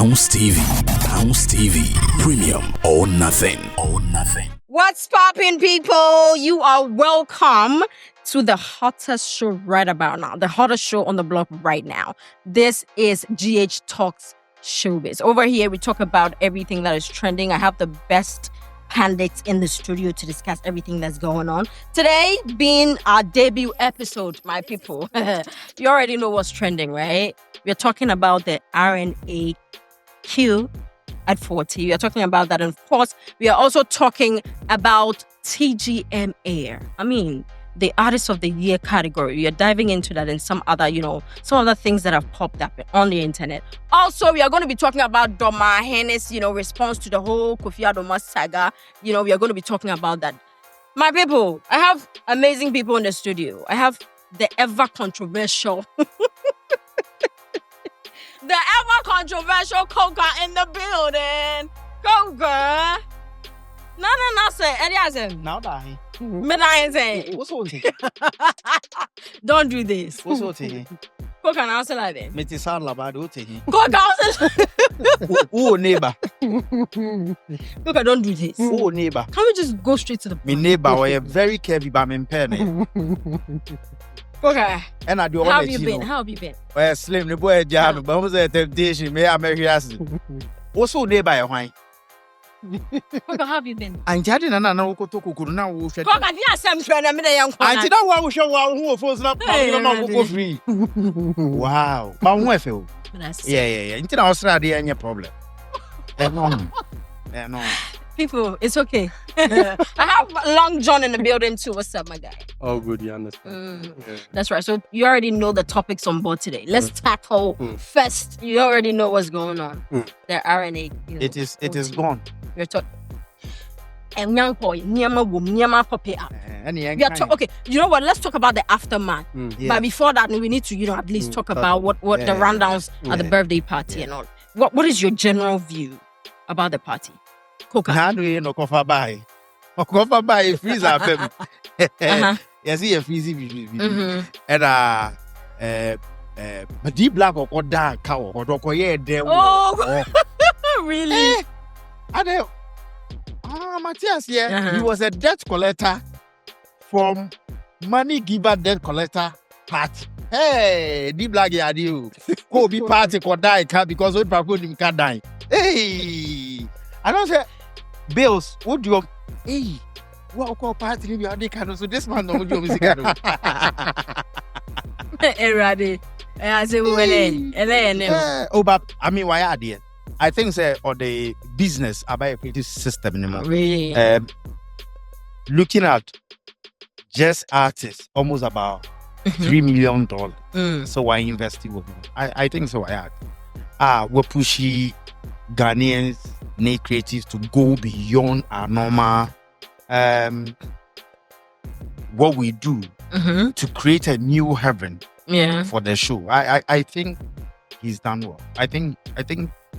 Bounce TV. Bounce TV. Premium or nothing. Or nothing. What's poppin', people? You are welcome to the hottest show right about now. The hottest show on the block right now. This is GH Talks ShowBiz. Over here, we talk about everything that is trending. I have the best candidates in the studio to discuss everything that's going on. Today being our debut episode, my people. You already know what's trending, right? We're talking about the RNA Q at 40. We are talking about that. And of course, we are also talking about TGMA. I mean, the Artist of the Year category. We are diving into that and some other things that have popped up on the internet. Also, we are going to be talking about Dormaa Hene's, response to the whole Kofi Adoma saga. We are going to be talking about that. My people, I have amazing people in the studio. I have the ever controversial Coca in the building. Coca. No, sir. Now that don't do this. what's what he? Coca now say like that. Me ti sound about what he? Coca also. Who neighbor? Coca, don't do this. Who neighbor? Can we just go straight to the point? Me neighbor, we are very careful about me pen. Coca, And I do how have you been? How have you been? Well, slim the boy jam, but almost a temptation. Me America. What's who neighbor? Why? Coca, how have you been? And jadi na na ko to ko na wo hwe. Coca, di asem twa na me da yan kwa. Anti na wo hwe wo who phones na ma go free. Wow. Ma wo efe o. Yeah. Inti na Australia dey any problem. No. People, it's okay. I have Long John in the building too. What's up, my guy? Oh, good, you understand. Yeah. That's right. So you already know the topics on board today. Let's tackle first. You already know what's going on. The RNA. It is gone. We're talking. And young boy, Nyama poppy up. Okay, you know what? Let's talk about the aftermath. Yeah. But before that, we need to, at least talk about what the rundowns at the birthday party and all. What is your general view about the party? Coca. How do you know coffee buy? Coffee buy freezer baby. Yes, he a freezy and but deep black or dark cow or there. Oh, really? Matthias, he was a debt collector from money giver debt collector party. Hey, deep black you. Go be party or die because old people can't die. Hey, I don't say bills. What do you? Hey, what call party? You are the kind of so this man don't do music. Ready? I say but I mean, why are they? I think say or the business about this system anymore. Really? Looking at just artists, almost about $3 million. So why investing with them? I think so. We're pushing Ghanaians, need creatives to go beyond our normal what we do to create a new heaven for the show. I think he's done well. I think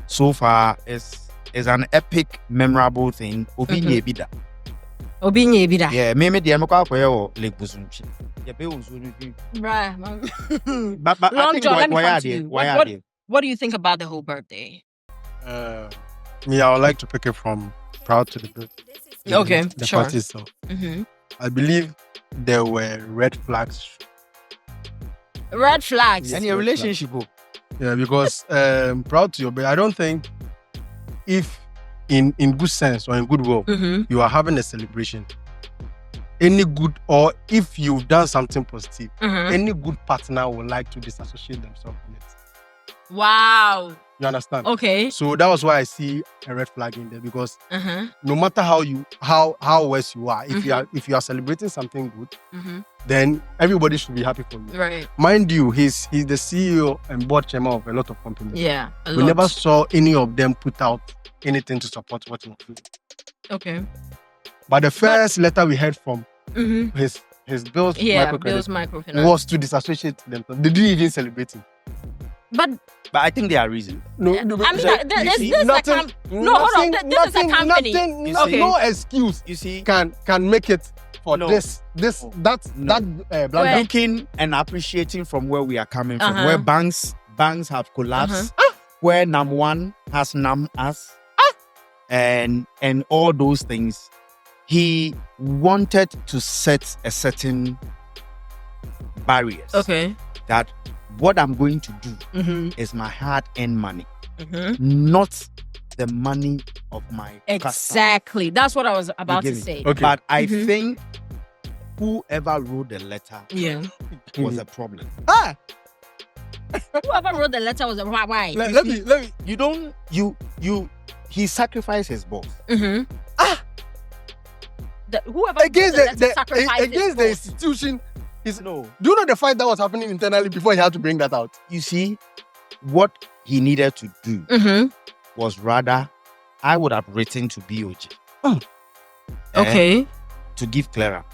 so far is an epic, memorable thing. Obinye bida. Yeah, maybe the Amaka or Lake Busunchi. Right. But Long I John, let think me come to you. why are they? What do you think about the whole birthday? I would like to pick it from Proud to the Birthday. Okay, the sure. party itself. I believe there were red flags. Red flags? And your relationship? Yeah, because Proud to your Birthday, I don't think if in good sense or in good will, you are having a celebration, any good, or if you've done something positive, any good partner would like to disassociate themselves from it. Wow. You understand? Okay. So that was why I see a red flag in there, because no matter how worse you are, if you are celebrating something good, then everybody should be happy for you. Right. Mind you, he's the CEO and board chairman of a lot of companies. Yeah. We never saw any of them put out anything to support what he was doing. Okay. But the first letter we heard from his Bill's microfinance was to disassociate themselves. They didn't even celebrate him. But I think there are reasons. No, I mean, this is a company. No excuse. You see, can make it for this. Looking and appreciating from where we are coming from, where banks have collapsed. where NAM1 has NAM as and all those things, he wanted to set a certain barriers. Okay. That what I'm going to do is my hard-earned money, not the money of my Exactly. customer. That's what I was about to say. Okay. But I think whoever wrote the letter was a problem. Whoever wrote the letter was a why? Let me. He sacrificed his boss. Whoever Against wrote the letter sacrificed his against the boss. institution. No. Do you know the fight that was happening internally before he had to bring that out? You see, what he needed to do was rather, I would have written to BOG. Okay. To give clearance.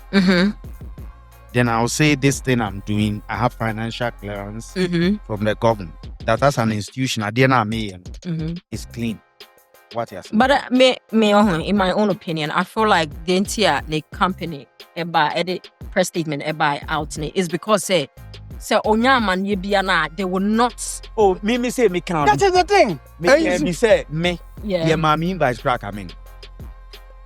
Then I'll say this thing I'm doing, I have financial clearance from the government. That's an institution. At the end of me, it's clean. What you're saying. But in my own opinion, I feel like the entire company the press statement out is because say Onyaman Yebiana, they will not. Oh, me say me count. That is the thing. Me say me. Yeah. Mommy invites crack I mean.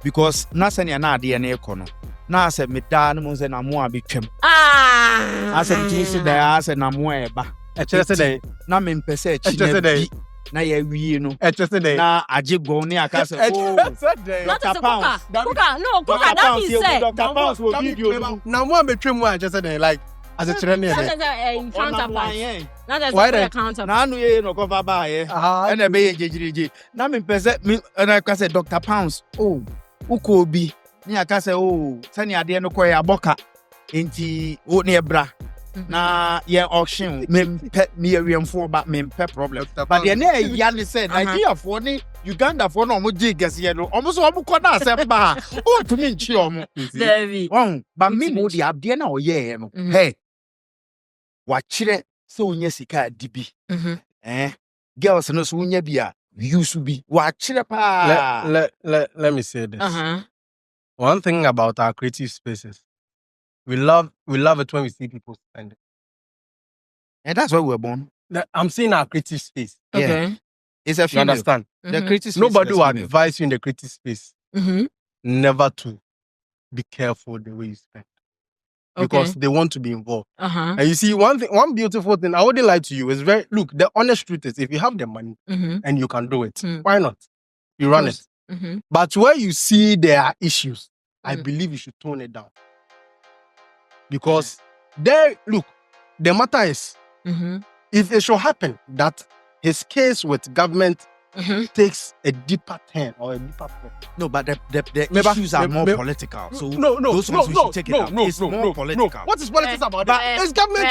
Because Nasanya na DNA kono. Na said me dan mo say na mo abetwem. I said this there I said na mo eba. Na me mpese chi na ye wie no. Na aje go ne aka say oh. Dr. Pounds. That means say Dr. Pounds will give you. Na mo abetwem mo just say like as a trainer. That is a counterpart. That is a counterpart. Na anu ye no cover ba ye. And e be ye jejirije. Na me mpese me na aka say Dr. Pounds. Oh. Uko bi ni aka say oh sani ade no koy aboka enti o ne bra na ye auction me wiemfo ba me problem but the na ya ne say Nigeria for ni Uganda for no mo jigas ye no omo so omo ko na say ba o tumi nchi omo David but me no the ade na o ye no hey wa kire so onya sika dibi girls no so onya bia use be watch let me say this. One thing about our creative spaces, we love it when we see people spending. And that's why we're born. I'm seeing our creative space. Okay. Yeah. It's a female. You understand? The creative space. Nobody will advise you in the creative space never to be careful the way you spend. Because they want to be involved. And you see, one beautiful thing, I wouldn't lie to you, is the honest truth is if you have the money and you can do it, why not? You run it. But where you see there are issues, I believe you should tone it down. Because the matter is, if it should happen that his case with government takes a deeper turn or a deeper point. No, but the issues are more political. So those ones we should take it out. It's more political. What is politics about it? It's government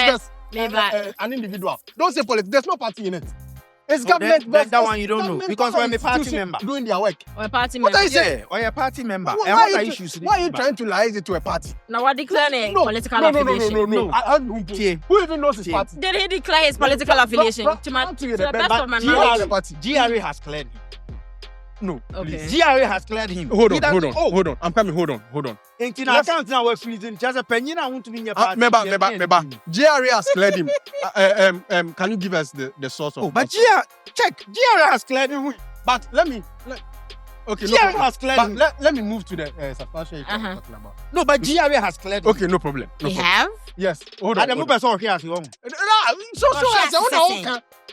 versus an individual. Don't say politics. There's no party in it. It's government versus that one you don't know. Because I'm a party member. Doing their work. Or a party What member. are you saying? Or a party member. And Why what are issues? Why are you trying to liaise it to a party? Now what declaring political affiliation? No. Who even knows his party? Did he declare his political affiliation? To the best of my knowledge. GRA has cleared him. No. Okay. GRA has cleared him. Hold on. I'm coming. Hold on. In our account now we're freezing. Just a penny now want to be in your party. Member. GRA has cleared him. Can you give us the source of? But GRA has cleared him. But okay, GRA has cleared him. Let me move to the substantial issue I'm talking about. No, but GRA has cleared him. Okay, no problem. They have? Yes. Hold on. Move us all here as you want.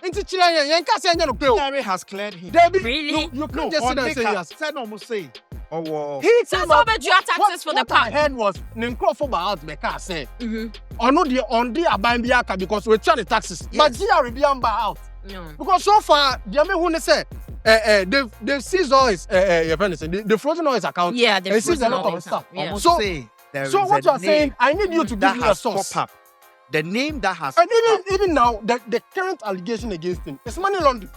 GRA has cleared him. Really? You can't just sit there and say yes. Said almost say. Oh, So overdue taxes for the part. park. What I heard was Ninkro for out the car say. On the Aban Biaka because we charge the taxes. But GRA be out. No. Because so far, the American say they've seized all his the frozen all his account. Yeah, they seized a lot of stuff. Yeah. So what you are saying, I need you to give me a source. Up. The name that has and even now, the current allegation against him is money laundering.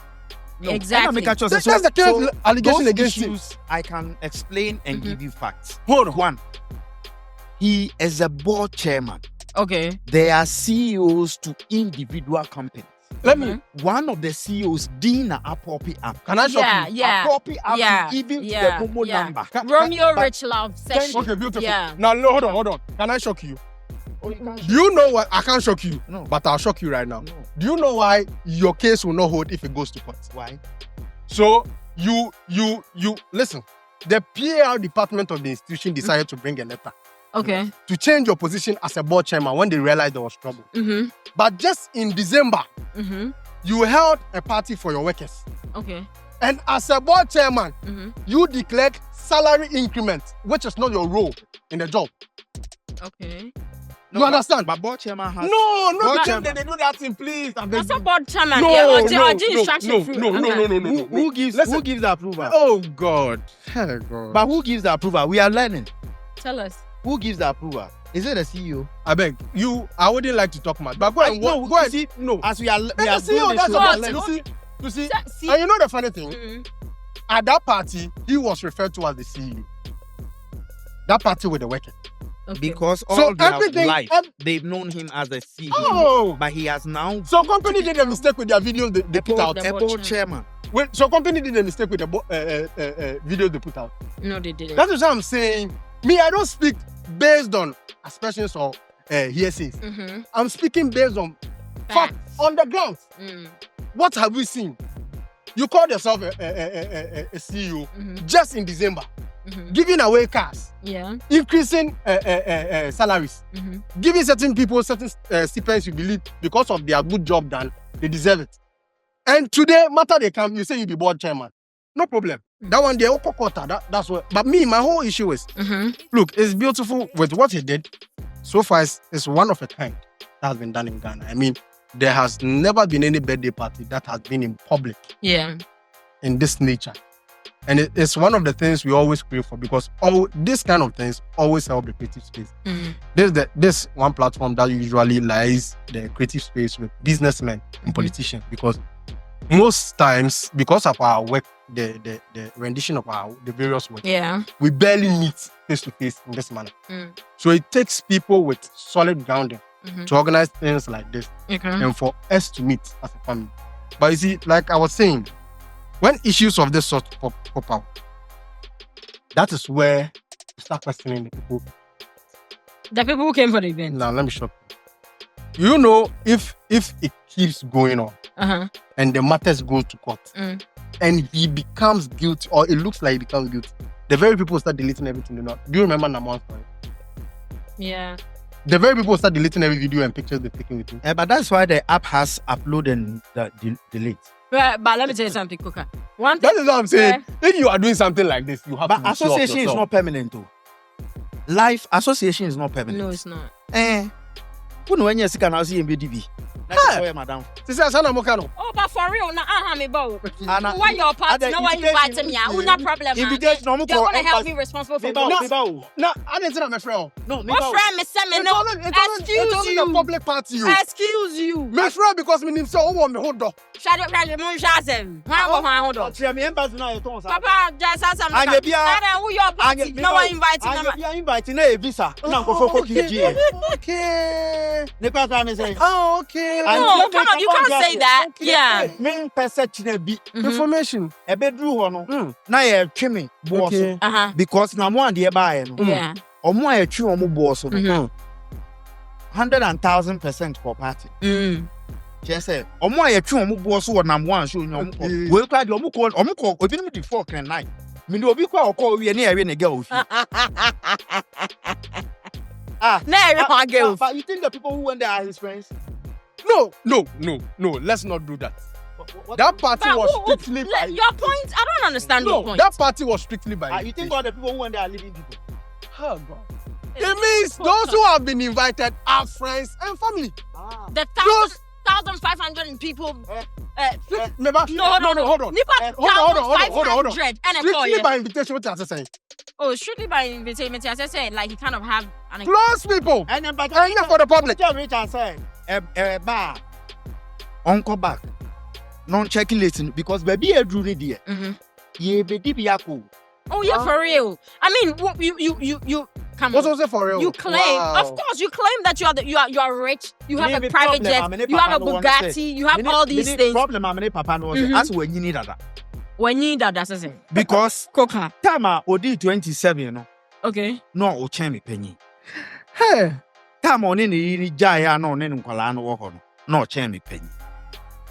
No, exactly. That's the current allegation against him. I can explain and give you facts. Hold on. One, he is a board chairman. Okay. They are CEOs to individual companies. Let me. One of the CEOs, Dina Apopi app. Can I show you? Apopi app, even the Momo number. Romeo Rich Love session. Okay, beautiful. Yeah. Now hold on. Can I shock you? Do you know what? I can't shock you, No. but I'll shock you right now. No. Do you know why your case will not hold if it goes to court? Why? So you listen. The PR department of the institution decided to bring a letter Okay. to change your position as a board chairman when they realized there was trouble. Mm-hmm. But just in December, Mm-hmm. you held a party for your workers. Okay. And as a board chairman, Mm-hmm. you declared salary increment, which is not your role in the job. Okay. You understand? But board chairman has. No, Board no, chairman. they do that thing, please. I beg That's a you. board chairman. No, Yeah, no, instruction no, through. no, Okay. no. Who gives Listen. who gives the approval? Oh God. Oh God. But who gives the approval? We are learning. Tell us. Who gives the approval? Is it the CEO? I beg you. I wouldn't like to talk much, but go and No, go you and see, no. As we are And doing the CEO, this that's show, we are what learning. you see. See- And you know the funny thing? Mm-hmm. At that party, he was referred to as the CEO. That party with the workers. Okay. Because So all their everything- life they've known him as the CEO. Oh. But he has now So company did a mistake with their videos they put out. the a board board chairman. Wait, so company did a mistake with the videos they put out. No, they didn't. That is what I'm saying. Me, I don't speak based on aspersions or hearsays. Mm-hmm. I'm speaking based on fact on the ground. Mm. What have we seen? You called yourself a CEO Mm-hmm. just in December, Mm-hmm. giving away cars, Yeah. increasing salaries, Mm-hmm. giving certain people certain stipends you believe because of their good job done, they deserve it. And today, matter they come, you say you be board chairman. No problem. That one, they that's what. But me, my whole issue is, Mm-hmm. look, it's beautiful with what he did. So far, it's one of a kind that has been done in Ghana. I mean, there has never been any birthday party that has been in public Yeah. in this nature. And it's one of the things we always pray for because all this kind of things always help the creative space. Mm-hmm. This one platform that usually lies the creative space with businessmen and politicians because most times, because of our work, the rendition of the various work, Yeah. we barely meet face to face in this manner. Mm. So it takes people with solid grounding Mm-hmm. to organize things like this Okay. and for us to meet as a family. But you see, like I was saying, when issues of this sort pop out, that is where you start questioning the people. The people who came for the event. Now, let me shock you. You know, if it keeps going on Uh-huh. and the matters go to court Mm. and he becomes guilty or it looks like he becomes guilty, the very people start deleting everything. Do you remember Namon's story? Yeah. The very people start deleting every video and pictures they're taking with him. But that's why the app has upload and delete. But let me tell you something, Coca. One thing. That is what I'm saying. If you are doing something like this, you have But to be sure of association is yourself. not permanent too. Life association is not permanent. No, it's not. Who know when you see can see MBDB? That's madam. This is Sana Mokano. Oh, but for real, now I me bow. Anna, Why your party? No one invited me. No problem. Invitation, no more They want to help call- me responsible for Meba, what? Meba, No, I didn't say my friend. no, What friend me say me no? Excuse a you. public party. Excuse you. My friend, because me name say, oh, me hold on. Shut up, Rajay Munshazem. Hold on. Tell me embassy now you don't say. Papa, just ask some. Anya bia- Who your party? No one invited me. You are inviting a visa. Na go for KG. Okay. Ne pa try me say. Oh, okay. No, come on, you can't say that. Yeah. Me person chine bi. Information. E be dru ho no. Na ye twe me boss. Okay. Uh-huh. Because na mo ande e ba ye no. Yeah. Omo a twe omo boss no. Mhm. 100,000% for party. Mm. Just say omo a twe omo boss wo na mo an show nyo omo. Okay. We cry omo call obi no di 4 kan 9. Me do obi kwa call we na we ne girl ofi. But you think the people who went there are his friends? No. Let's not do that. That party But was who- strictly by. your point, I don't understand your No, point. that party was strictly by. You think all the people who went there are living people? Oh, God. It means those who have been invited are friends and family. The Those 1,500 people. Remember? No, hold on. Nipa Hold on. 1,500 and a Strictly four. by invitation, what are saying? Oh, strictly by invitation. As I said, like you kind of have an. Close people. And then, but And not for the public. Tell Richard say, bar, uncle back, non checking listening because baby a drew there. Mhm. Ye be dibiako. Oh yeah, for real. I mean, you come What's on. also for real? You claim, Wow. of course, you claim that you are rich. You have Maybe a private problem, jet. You have a Bugatti. You have all these things. Problem, I'm papa no say, Mhm. as when you need that. When you need that, that's the thing. Because Coca. time odi 27 no, Okay. no o chen me penny. Hey. Time on any jaya no name Colano walk no chain me penny.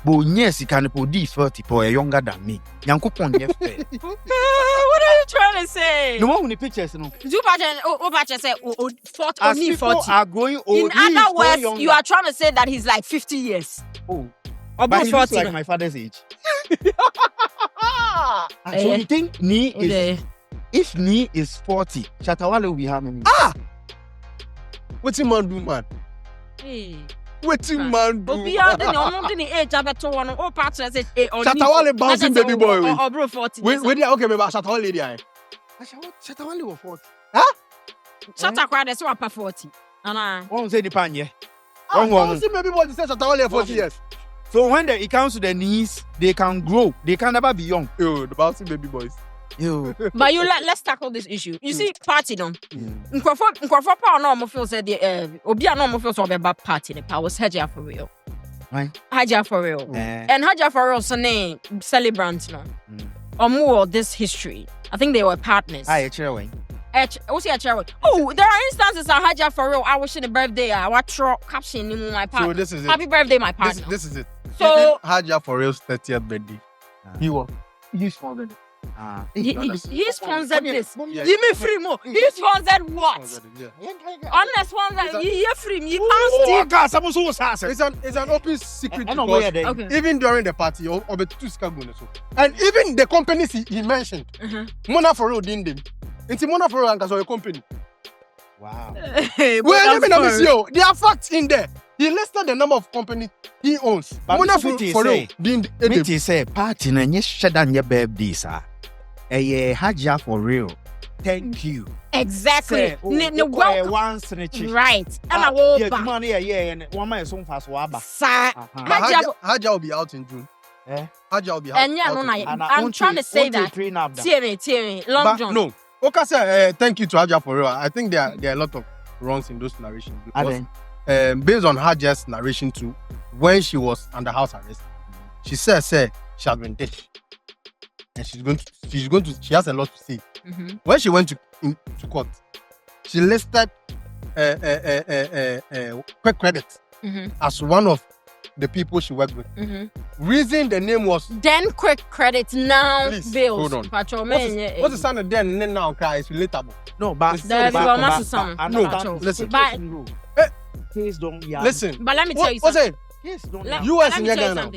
But yes, he can put 30 for a younger than me. Yankupon, yes. What are you trying to say? No one pictures. No. Do Opache say 40 As only people 40? are growing old. In other words, you are trying to say that he's like 50 years. Oh. Or But he looks 40. like my father's age. So you think Ni is... If Ni is 40, Shatawale will be how many? What's your man do, man? Hey. What's your man do? Obi ade no mo de ni age abeto one o partner say Shatawale bouncing baby boy. Or bro 40. Wait, okay, maybe Shatawale lady. Shatawale was 40. Shatta kwa de so apa 40. Ana. One say the pan, yeah. Bouncing baby boy say Shatawale 40 years. So when it comes to the knees, they can grow. They can never be young. Yo, the bouncing baby boys. Yo. But let's tackle this issue. You see, party don't. Nkofo pa no mo feel say the obi a no mo feel so be bad party ne pa was Haja for real. Right. Haja for real. And Haja for real so name celebrant no. Or this history. I think they were partners. Aye, Cherway. What's your chair? Oh, there are instances I Haja for real. I wish the birthday. I watch caption in my partner. So this is it. Happy birthday, my partner. This is it. So Haja for real's 30th birthday. He sponsored it. He sponsored this. Yeah. Give me free more. He sponsored what? Honest sponsor. You free me. You can't steal. It's an open secret I know because where Okay. even during the party, and even the companies he mentioned, Mona for real didn't them. It's Mona for real and a company. Wow. Hey, Well, there are facts in there. He listed the number of companies he owns. But Mona Mr. for real didn't. Miti say party na nye shedan your birthday sir. Haja for real. Thank you. Exactly. Welcome. Once in a chick. Right. And I will yeah, back. money and one man so fast waba. Sir. Haja will be out in June. Haja will be out. And yeah, no, I'm trying to say that. Tear long John. No. Okay, sir, thank you to Haja for real. I think there are a lot of wrongs in those narrations because based on Haja's narration too, when she was under house arrest, she said she had been dead. And she has a lot to say. When she went to court, she listed quick credit as one of the people she worked with. Reason the name was then quick credit now bills. Hold on. What's the sound of then now cry is relatable. No, but listen. Please don't listen. But let me tell you something. Yes, don't. US in Ghana.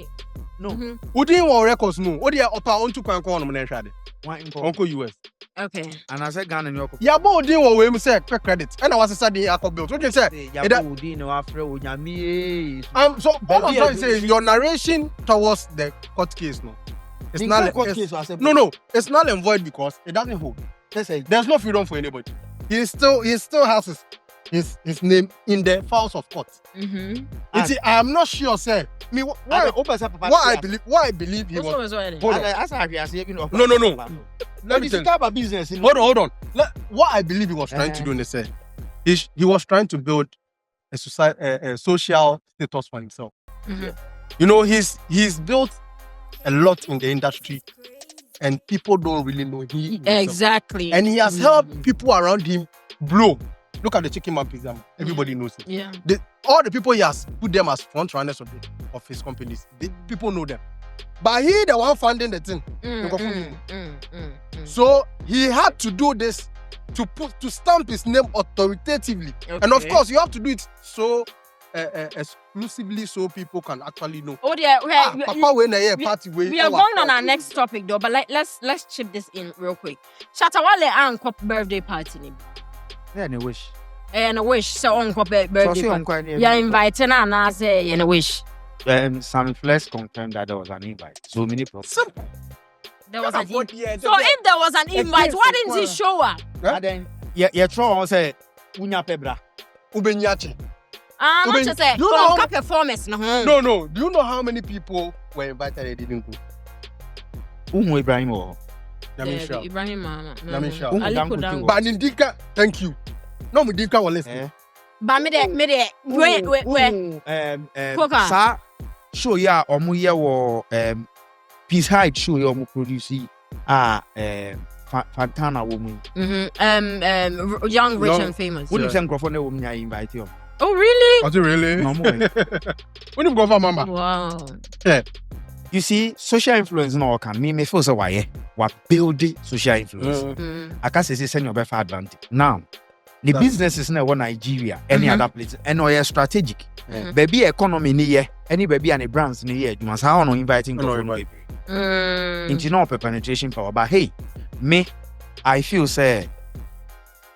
No. Who didn't want records no? What the upper on to Uncle US. Okay. And I said Ghana in your yeah, but didn't want we say quick credit. And I was a Saturday I built. What you say? So all I'm trying to say is your narration towards the court case no. It's not court case. No, it's null and void because it doesn't hold. There's no freedom for anybody. He still has his name in the files of court. I'm not sure, sir. Me why I believe he was. No. Let me tell you. Business. Hold on. What I believe he was trying to do in the he was trying to build a social status for himself. You know, he's built a lot in the industry, and people don't really know him. Exactly. And he has helped people around him blow. Look at the Chicken Man Pizza. Everybody knows it. Yeah. All the people he has put them as front runners of his companies. People know them. But he the one funding the thing. So he had to do this to stamp his name authoritatively. Okay. And of course, you have to do it so exclusively so people can actually know. Oh yeah, Papa when a party way. We are going on our next topic though, but let's chip this in real quick. Shatawale and birthday party. Yeah, and a wish. And a wish. So on birthday party. Yeah, inviting and I say and a wish. Some flesh confirmed that there was an invite. So many problems. Simple. There was an invite. So if there was an invite, why didn't he show up? And then yeah, try say unya pebra. Ubenyache. Not just say performance. No. Do you know how many people were invited and didn't go? Ibrahim or Ibrahim Mama. But Ndika, thank you. No, Ndika will listen. But me wait. Sa show ya omuye wo Peace Height show ya omu produce Fantana woman. Young, rich and famous. Wouldn't send microphone woman ya invite you. Oh, really? Was it really? No more. When you go for mama? Wow. Yeah. You see, social influence no can me feel so why what build social influence. I can't say send your best advantage. Now, the businesses in Nigeria, any other place, and no strategic. Baby economy ni any baby and the brands ni you must have no inviting people. Into no penetration power. But hey, me, I feel say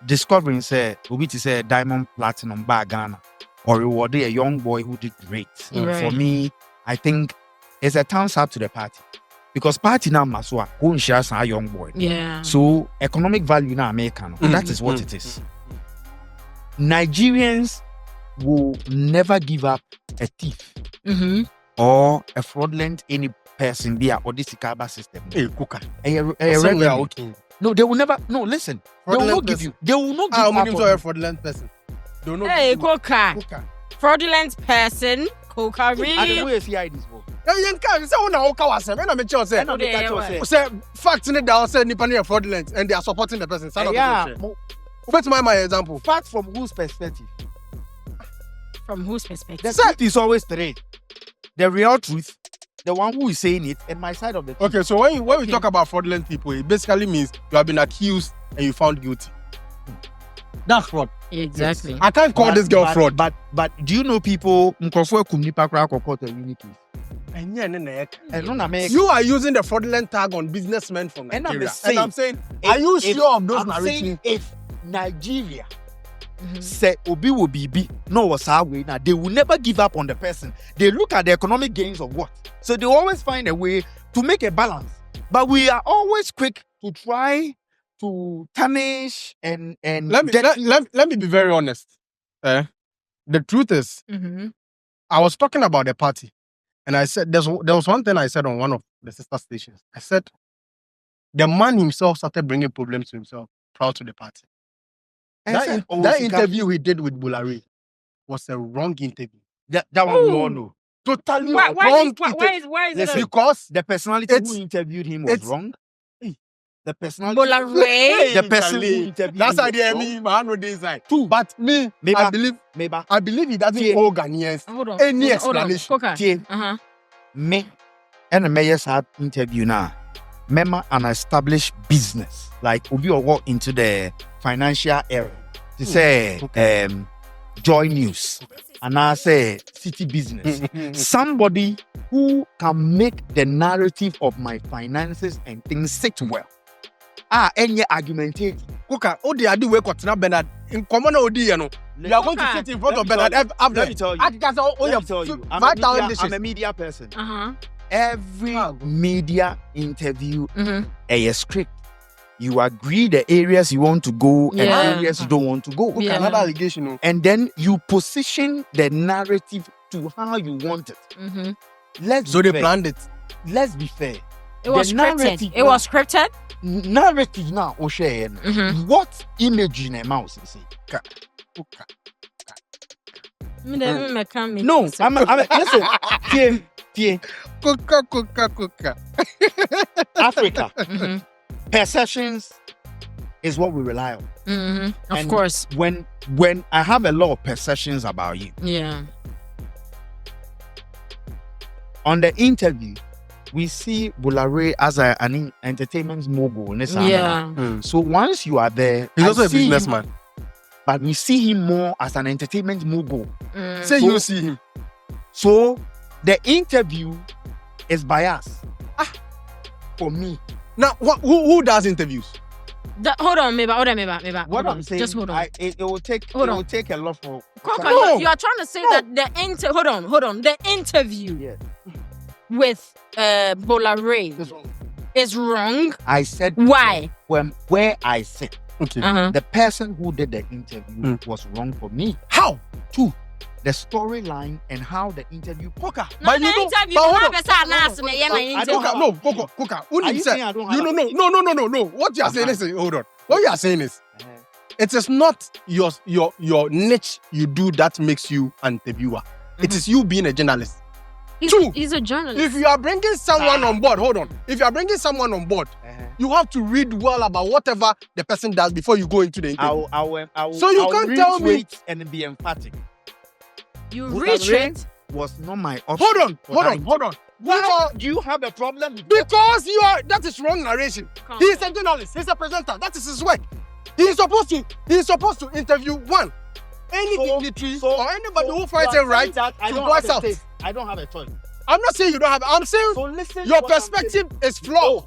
discovering say we to say diamond platinum bar Ghana or rewarding a young boy who did great. For me, I think it's a thumbs up to the party. Because party now maswa who shares a young boy. Yeah. So economic value now American. That is what it is. Nigerians will never give up a thief or a fraudulent any person be a Odissi system. Hey, Kuka. Okay. No, they will never. No, listen. They will not give you. They will not give you. A fraudulent person. They will not hey, give you. Kuka. Fraudulent person. Kuka, really? I don't know if you see this book. Facts in the down say nipa fraudulent and they are supporting the person. What's my example? Facts from whose perspective? From whose perspective? The truth is always straight. The real truth, the one who is saying it, and my side of the truth. Okay, so when we talk about fraudulent people, it basically means you have been accused and you found guilty. That's fraud. Exactly. I can't call this girl fraud. But do you know people You are using the fraudulent tag on businessmen from Nigeria. And I'm saying, are you sure of those narratives? If Nigeria say Obi will be no was our way now, they will never give up on the person. They look at the economic gains of what. So they always find a way to make a balance. But we are always quick to try to tarnish and let me be very honest. The truth is, I was talking about the party, and I said there was one thing I said on one of the sister stations. I said the man himself started bringing problems to himself prior to the party. That interview he did with Bulari was a wrong interview. That one no. Totally why wrong. Why is it? Because the personality who interviewed him was wrong. The personality. Bulari. The person who interviewed that's him. That's idea me, man, no design. Two. But me, I believe he doesn't owe Ghanaians any explanation. Me and the mayor's had interview now. Remember an established business like Obi or walk into the financial area to say Joy News and I say City Business. Somebody who can make the narrative of my finances and things sit well. Any argumentative. Kuka, Odi Adi we Kotina Bernard in common Odi, you know. You are going to sit in front of Bernard after. Let me tell you. I'm a media person. Every media interview a script. You agree the areas you want to go and areas you don't want to go. Another allegation. And then you position the narrative to how you want it. So they planned it. Let's be fair. It was scripted. It was scripted. Narrative now, what image in a mouse is it? No, I'm listen. Kuka. Africa. Perceptions is what we rely on. Of course. When I have a lot of perceptions about you. Yeah. On the interview, we see Bulari as an entertainment mogul. So once you are there, he's also a businessman. But we see him more as an entertainment mogul. You see him. So the interview is biased. For me. Now, who does interviews? Hold on, maybe. What I'm saying, just hold on. It will take a lot for. You are trying to say that the hold on. The interview with Bulari is wrong. I said why? Where I said the person who did the interview was wrong for me. How? Two. The storyline and how the interview. Kuka. But you know, No. What you are saying is, hold on. What you are saying is, it is not your niche you do that makes you an interviewer. It is you being a journalist. He's a journalist. If you are bringing someone on board, hold on. If you are bringing someone on board, you have to read well about whatever the person does before you go into the interview. So you can't tell me and be emphatic. You Good reach rain it. was not my option. Hold on. Why do you have a problem with Because that is wrong narration. He is a journalist. He's a presenter. That is his work. He is supposed to interview one. Any dignitary or anybody who finds it right to voice out. I don't have a choice. I'm not saying you don't have. I'm saying your perspective is flawed.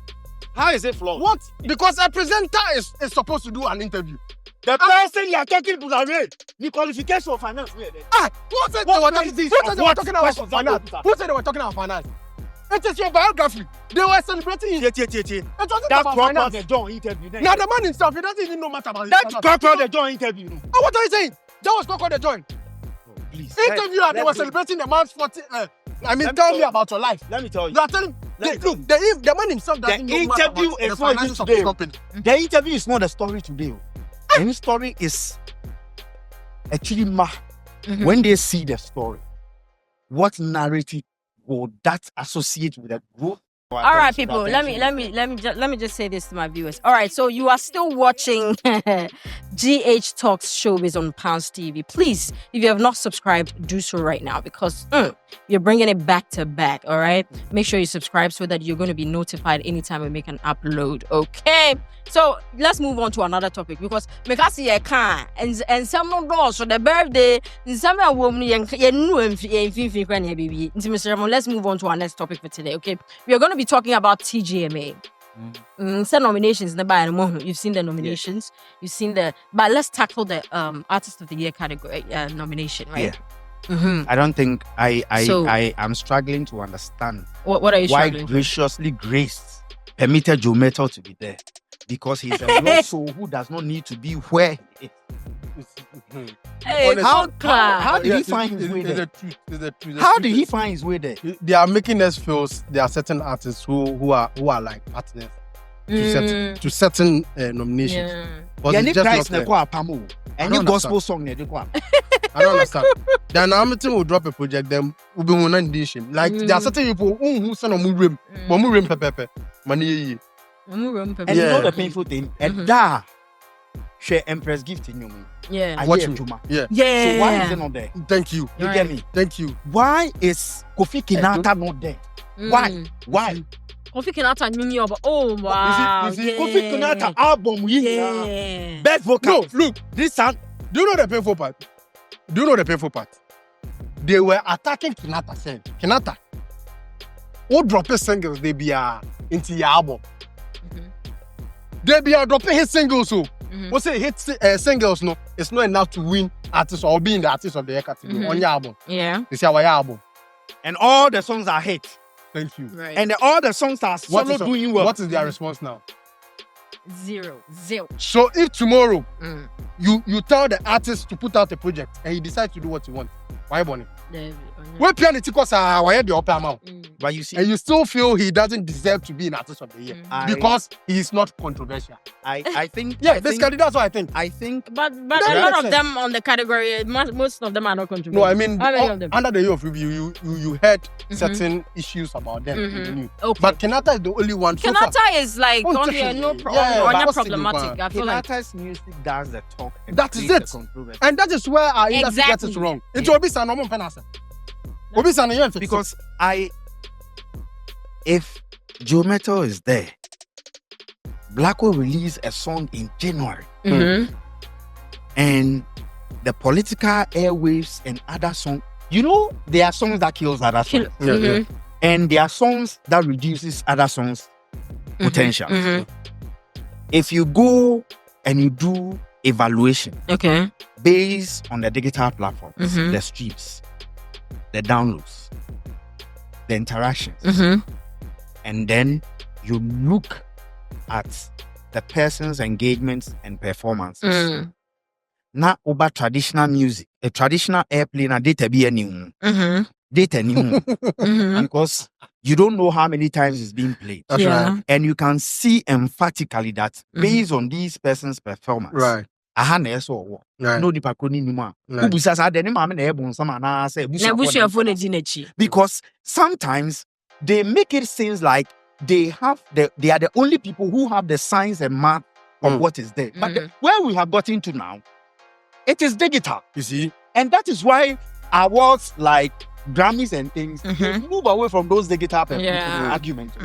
How is it flawed? What? Because a presenter is supposed to do an interview. The person you are talking to, the qualification for finance. Who said they were talking about finance? Who said they were talking about finance? It is your biography. They were celebrating it. That's proper the John interview. Now the man himself, he doesn't even know much about it. That's proper the John interview. What are you saying? That was not called the joint. Please. Interviewer, they were celebrating the man's 40. Tell me about your life. Let me tell you. You are telling. Look, the man himself doesn't know much about the finances of the company. The interview is not the story today. The story is actually when they see the story, what narrative will that associate with the growth? All right, people. Let me just say this to my viewers. All right, so you are still watching GH Talks Showbiz on Pounds TV. Please, if you have not subscribed, do so right now because you're bringing it back to back. All right, make sure you subscribe so that you're going to be notified anytime we make an upload. Okay. So let's move on to another topic because because I can and someone goes for the birthday and someone woman let's move on to our next topic for today. Okay, we are going to be talking about TGMA. Some nominations. You've seen the nominations. You've seen but let's tackle the Artist of the Year category nomination, right? Yeah. I don't think I am struggling to understand what are you why struggling graciously Grace permitted Joe Metal to be there. Because he's a lost soul who does not need to be where he is. How did he find his way there? How did he find his way there? They are making us feel there are certain artists who are like partners to certain nominations. Yeah. But it's just not there. Any gospel song I don't understand. Then I'm will drop a project, then we'll be one edition. Like there are certain people who send a movie, money. And you know the painful thing, and that share Empress gift in you. Yeah. Watch me. Yeah. So why is it not there? Thank you. You get me? Thank you. Why is Kofi Kinata not there? Why? Kofi Kinata knew you, but oh wow. You see, Kofi Kinata album, best vocal. No, look, this sound. Do you know the painful part? They were attacking Kinata saying, Kinata, who drop his singles, they be into your album. They be dropping his singles, so what's it hit singles? No, it's not enough to win artist or being the artist of the year category on your album. Yeah, it's our album, and all the songs are hit. Thank you. Right. And all the songs are solo doing well. What is their response now? Zero. So if tomorrow you tell the artist to put out a project and he decides to do what he wants, why Bonnie? Where piano because why the upper amount? But you see, and you still feel he doesn't deserve to be an artist of the year because he is not controversial. I think that's what I think. But a lot of them on the category, most of them are not controversial. No, I mean under the year of review, you heard certain issues about them in the news. Okay. But Kinata is the only one. Kinata is like problematic. I feel like Kinata's music does the talk. That is it. And that is where our industry gets it wrong. It will be Sanomo Penasa. Because if Joe Metal is there, Black will release a song in January. And the political airwaves and other songs, you know, there are songs that kills other songs. And there are songs that reduces other songs' potential. If you go and you do evaluation based on the digital platforms, the streams, the downloads, the interactions, and then you look at the person's engagements and performances. Not over traditional music, a traditional airplane, a data be new. Data new. Because you don't know how many times it's being played. That's right. And you can see emphatically that based on this person's performance. Right. No dipakoni nima. Because sometimes they make it seem like they are the only people who have the science and math of what is there. But where we have gotten to now, it is digital. You see? And that is why awards like Grammys and things, they move away from those digital arguments.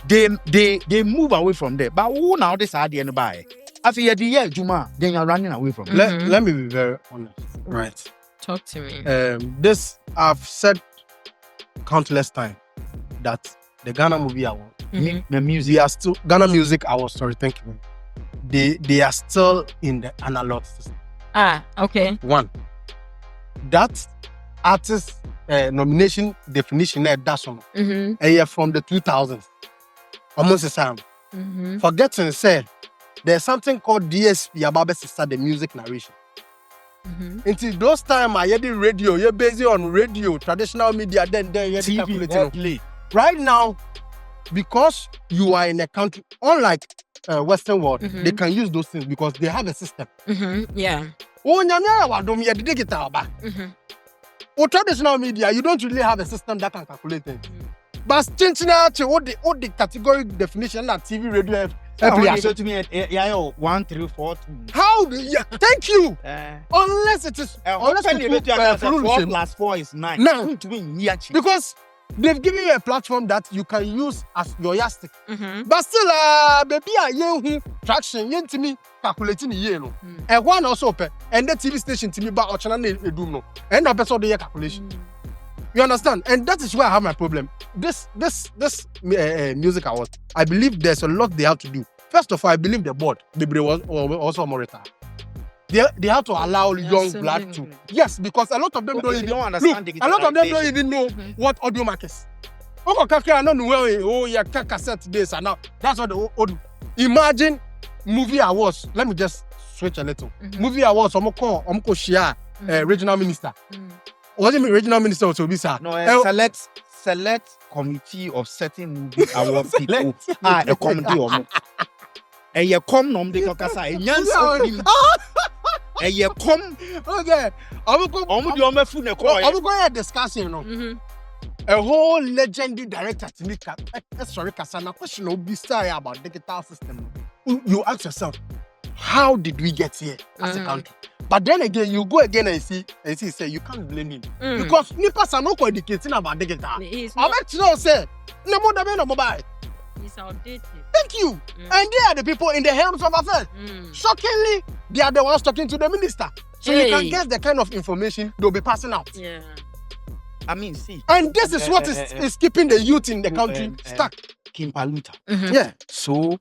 They move away from there. But who now this idea and buy? After the year Juma, then you're running away from it. Let me be very honest. Right. Talk to me. This I've said countless times that the Ghana Movie Award, the music, they are still Ghana Music Award. Sorry, thank you. They are still in the analog system. Okay. One, that artist nomination definition that song, from the 2000s, almost the same. Forgetting say there's something called DSP about the music narration. Until those time I hear the radio, you're busy on radio, traditional media, then you're TV, right now, because you are in a country, unlike Western world, they can use those things because they have a system. Yeah. Or traditional media, you don't really have a system that can calculate it. But changing out all the category definition that TV, radio, to me, 1, 3, 4, 2. How do you? Thank you. Unless it is, unless people 4 plus 4 is 9. No, because they've given you a platform that you can use as your yardstick. But still, baby, I traction, to me calculating the year. And one also open, and the TV station to me, but no, and the person the calculation. You understand? And that is where I have my problem. This music award, I believe there's a lot they have to do. First of all, I believe the board, was also more retired. They have to allow young blood to. Yes, because a lot of them don't even understand. Look, a lot of them don't even know what audio markets. I don't know where cassette this and now. That's what the audio. Imagine movie awards. Let me just switch a little. Movie awards. I'm share regional minister. Was it regional minister or ShowBiz? No, select committee of certain movie award people. A committee of. And you come nom de kokasa. And you come. Okay. I will go a discussion. A whole legendary director to me. Sorry, Kasana. Question will be about digital system. You ask yourself, how did we get here as a country? But then again, you go again and see, say you can't blame him because nipas are not educating about digital. I bet you know, say no more than no mobile. It's outdated. Thank you. And they are the people in the helms of affairs. Shockingly, they are the ones talking to the minister. So you can guess the kind of information they'll be passing out. Yeah. I mean, see. And this is what is keeping the youth in the country stuck. Kimpaluta. Yeah. So,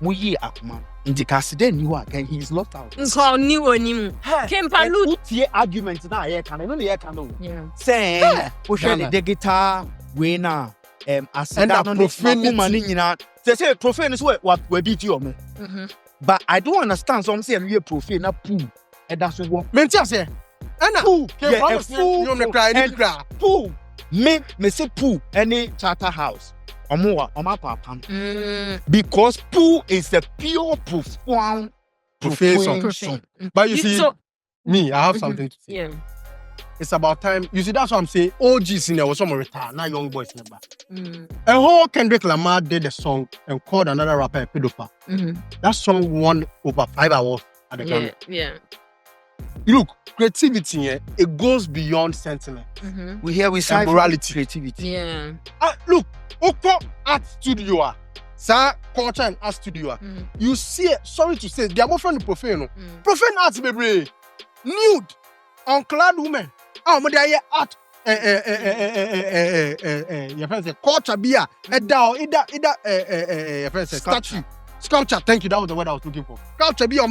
we Akman. In the Cassidy, you are again, he's locked out. New Kimpaluta. The argument now, I can only yeah. Say, push the guitar, winner. And that profanity. They say profane is what we beat you. But I don't understand. So I'm saying we profane, not poo. And that's what. Mentia say. And poo. Yeah, a fool. Poo. Me say poo. Any charter house. Because poo is a pure profane. But you see, me, I have something to say. Yeah. It's about time. You see, that's what I'm saying. OGs in there was some retired, not young boys in the back. A whole Kendrick Lamar did a song and called another rapper a pedophile. That song won over 5 hours at the Grammy. Yeah. Look, creativity, it goes beyond sentiment. We say morality. Creativity. Yeah. Look, Oko Art Studio, Sir Culture and Art Studio. You see, sorry to say, they are more from the profane. Profane arts, baby. Nude, unclad women. But they are art. Your friend said, culture beer, statue, sculpture. Thank you. That was the word I was looking for. Sculpture beer,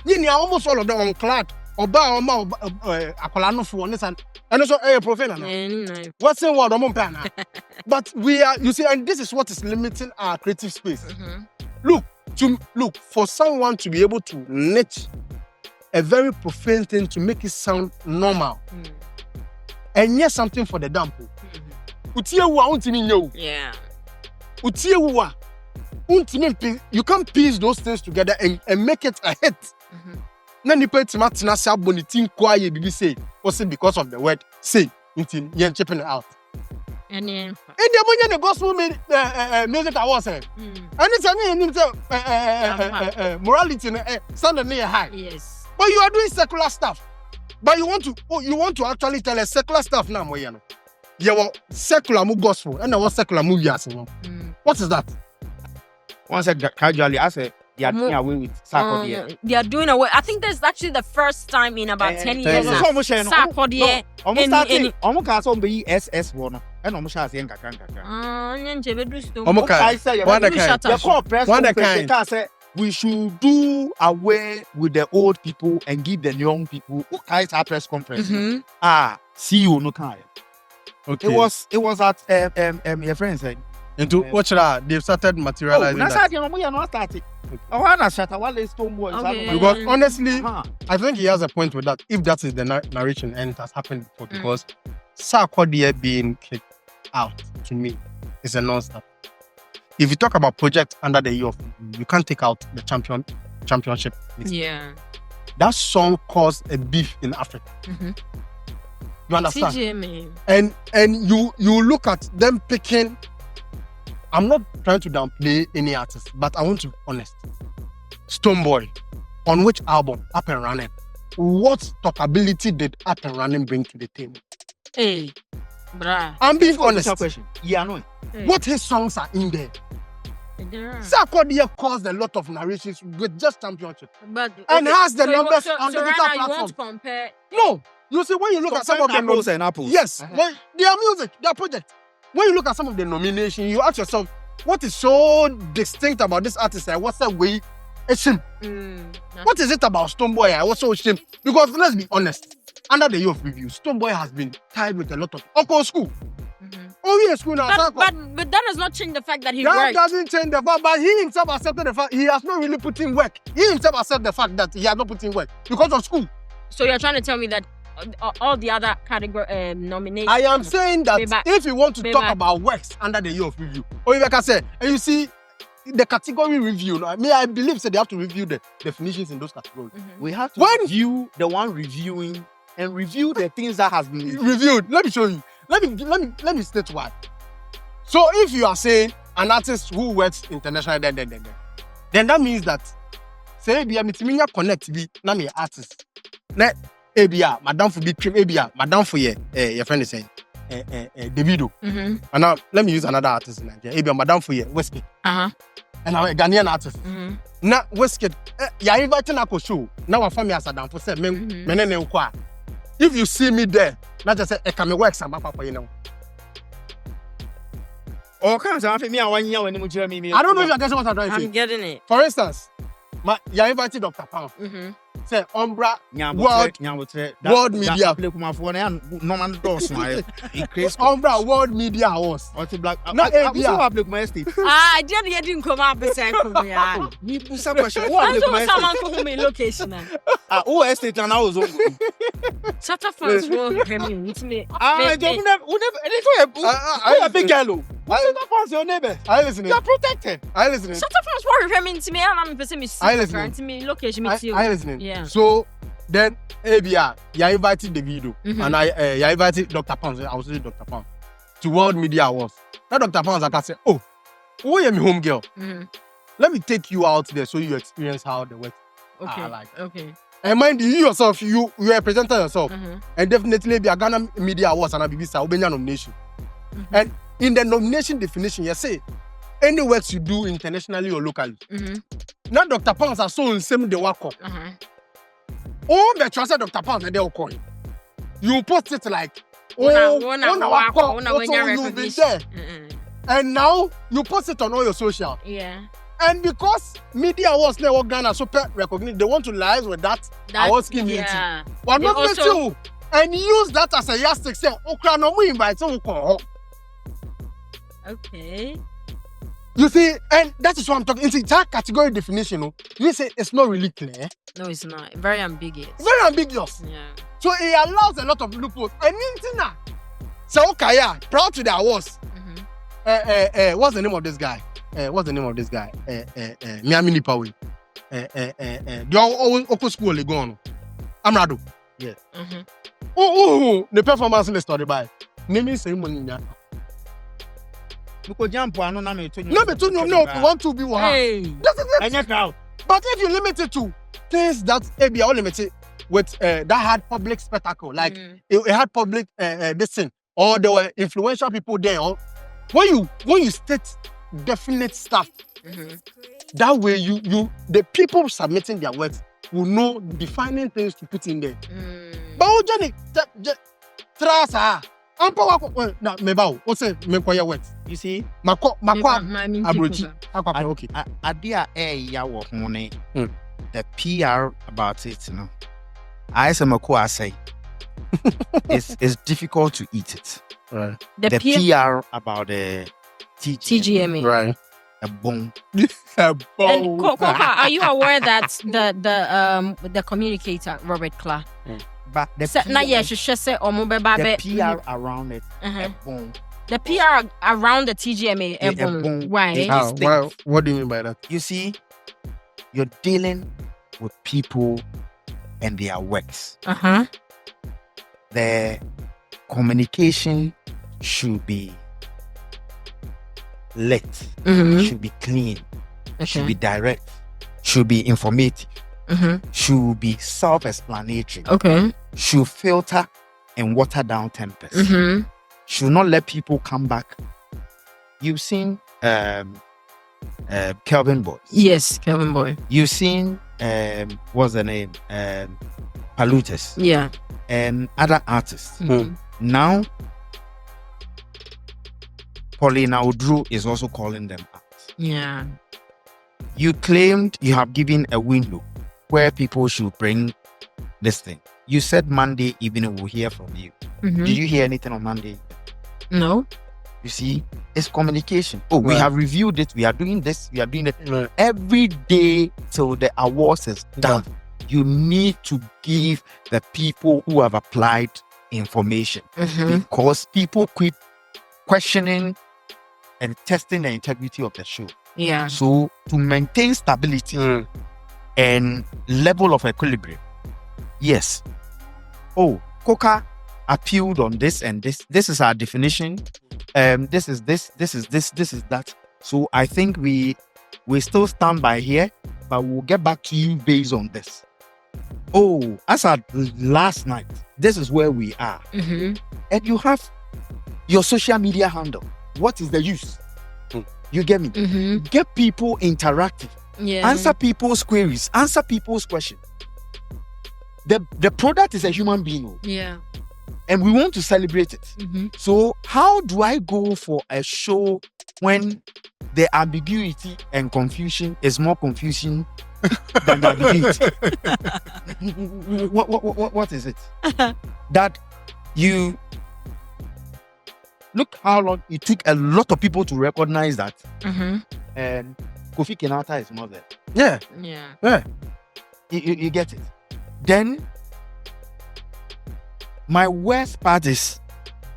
you almost all of them unclad. Akolano for this and also profane. What's the word? But we are, you see, and this is what is limiting our creative space. Look, for someone to be able to niche a very profane thing to make it sound normal. And yes, something for the damp. Yeah. You can't piece those things together and make it a hit. Then you put Martina Sabonitin quiet, BB say, was it because of the word say, until you're chipping it out. And then, the gospel music awards, and it's morality standing near high. Yes. But you are doing secular stuff. But you want to actually tell a secular stuff now, mo yano. Yeah, well, secular mu gospel, and what secular mu yas. What is that? Once I casually, I said, they are doing away with Sarkodie. They are doing away. I think this is actually the first time in about 10 years. Sarkodie. Almost starting. Almost can't some be SS one. And almost has young kakanga. We should do away with the old people and give the young people who guys our press conference. See you no time. Okay. It was at your friend said. Into what they've started materializing. That's how you not started. Oh, I shut what is because honestly, I think he has a point with that. If that is the narration and it has happened before, because Sarkodie being kicked out to me is a non-stop. If you talk about project under the year of, you can't take out the championship. Yeah. That song caused a beef in Africa. You understand? TGMA. And you look at them picking. I'm not trying to downplay any artist, but I want to be honest. Stonebwoy, on which album? Up and Running. What talkability did Up and Running bring to the table? Hey, bruh. I'm being honest. Question. Yeah, no. What his songs are in there? Sarkodie caused a lot of narrations with just championship. But, and has the numbers so on the right guitar now platform. You want to compare? No. You see, when you look at some of the apples and apples. Yes. When their music, their project. When you look at some of the nominations, you ask yourself, what is so distinct about this artist? What's the way? It's him. What is it about Stonebwoy? I was so shame. Because let's be honest, under the year of review, Stonebwoy has been tied with a lot of Uncle School. Oh, yes, school now. But that does not change the fact that he that worked. Doesn't change the fact, but he himself accepted the fact he has not really put in work. He himself accepted the fact that he has not put in work because of school. So you're trying to tell me that all the other category nominations. I am saying that if you want to talk about works under the year of review, or if I can say, and you see the category review, I believe they have to review the definitions in those categories. We have to review the one reviewing and review the things that has been reviewed. Let me show you. Let me state why. So if you are saying an artist who works internationally, then that means that say be a mitiminya connect be na me artist. Na ebia madam for be trim ebia madam for your friend is saying Davido. And now let me use another artist in Nigeria. Ebia madam for your Whiskey. And I'm a Ghanaian artist. Na Whiskey ya inviting a show. Now I find me as a for say menene ukwa. If you see me there, not just say I can work some papa, you know. Or comes after me, I don't know if you're getting what I'm trying to say. I'm getting it. For instance, you invited Dr. Pound. Say Umbra World Media. Umbra World Media Awards. I didn't come up with that. You put some question. Someone call me location. Oh, estate and I was on. Shut up, fans. It's me. I big yellow. Why not your neighbor? I listen. You're protected. I listen. Shut up, fans. What referring to me? I'm listening. To me, location. I listening. Yeah. So then, ABR, you invited Davido, and I invited Dr. Pounds. I was saying Dr. Pounds to World Media Awards. Now Dr. Pounds, I can say, oh, who are you, home girl? Let me take you out there so you experience how the work. Okay. And mind you yourself, you represent yourself, and definitely be a Ghana Media Awards and a BBC Albania nomination. And in the nomination definition, you say any works you do internationally or locally. Now Dr. Pounds are so same the work. Oh, the trust Dr. Pounds and they'll call you. You post it like you've been there. And now you post it on all your social. Yeah. And because Media Awards Network Ghana super recognize, they want to liaise with that award scheme meeting. Well, not with you. And use that as a yardstick. Say, okay, no we invite so okay. You see, and that is what I'm talking. It's that category definition. You say it's not really clear. No, it's not. Very ambiguous. Very ambiguous. Yeah. So it allows a lot of loopholes. And Nintina. So okay, yeah, proud to the awards. What's the name of this guy? Miami Nipawe. They all Oko school they go on. Amrado. Yes. The performance list story by naming ceremony. Because jump one on me to no, want to be one. Hey. But if you limit it to things that ABR limited, with that had public spectacle, like it had public this thing, or there were influential people there. Or when you state definite stuff, that way you the people submitting their works will know defining things to put in there. But Johnny, trasa. Now, maybe what's it? Make your words. You see, Makwa abrochi. Okay. Adia ya work money. The PR about it, you know. I say it's difficult to eat it. Right. The PR about the TGMA. Right. A bone. And Koka, are you aware that the communicator Robert Clark? But the PR around it, a bone. The PR around the TGMA, why? What do you mean by that? You see, you're dealing with people and their works. The communication should be lit, should be clean, should be direct, should be informative, should be self-explanatory, should filter and water down tempers, should not let people come back. You've seen Kelvin Boy. Yes, Kelvin Boy. You've seen what's the name? Palutas. Yeah. And other artists. Now Paulina Odru is also calling them out. Yeah. You claimed you have given a window where people should bring this thing. You said Monday evening we'll hear from you. Did you hear anything on Monday? No. You see, it's communication. Oh, we have reviewed it. We are doing this. We are doing it. Every day till the awards is done. You need to give the people who have applied information because people keep questioning and testing the integrity of the show. Yeah. So to maintain stability and level of equilibrium, yes. Oh, Coca appealed on this and this. This is our definition. This is this. This is this. This is that. So I think we still stand by here, but we'll get back to you based on this. Oh, as at last night, this is where we are. And you have your social media handle. What is the use? You get me? Get people interactive. Yeah. Answer people's queries. Answer people's questions. The product is a human being. Yeah. And we want to celebrate it. So how do I go for a show when the ambiguity and confusion is more confusing than the ambiguity? What is it? That you look how long it took a lot of people to recognize that and Kofi Kenyatta is not there. Yeah. You get it. Then my worst part is